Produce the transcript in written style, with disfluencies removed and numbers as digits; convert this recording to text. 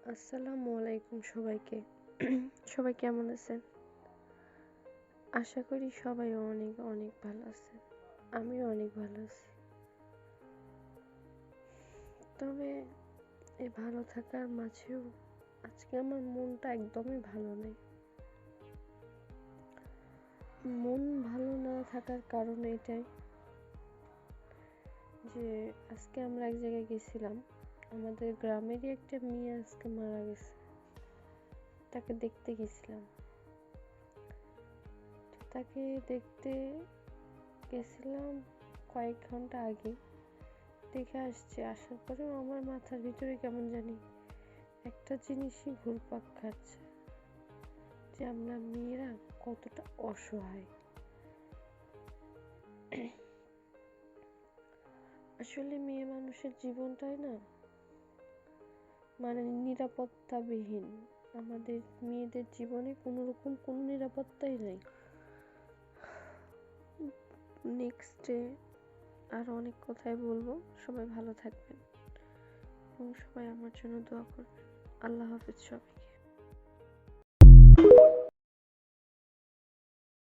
আসসালামু আলাইকুম সবাইকে। সবাই কেমন আছেন? আশা করি সবাই অনেক অনেক ভালো আছেন। আমিও অনেক ভালো আছি। তবে এই ভালো থাকার মাঝেও আজকে আমার মনটা একদমই ভালো নেই। মন ভালো না থাকার কারণ এটাই যে আজকে আমরা এক জায়গায় গেছিলাম। আমাদের গ্রামেরই একটা মেয়ে আজকে মারা গেছে। তাকে দেখতে গেছিলাম। তাকে দেখতে গেছিলাম কয়েক ঘন্টা আগে। দেখে আসছি, আসার পরেও আমার মাথার ভিতরে কেমন জানি একটা জিনিসই ঘুরপাক খাচ্ছে, যে আমরা মেয়েরা কতটা অসহায়। আসলে মেয়ে মানুষের জীবনটাই না মানে নিরাপত্তাবিহীন। আমাদের মেয়েদের জীবনে কোনো নিরাপত্তাই নেই। নেক্সটে আর অনেক কথাই বলবো। সবাই ভালো থাকবেন এবং সবাই আমার জন্য দোয়া করবেন। আল্লাহ হাফেজ সবাইকে।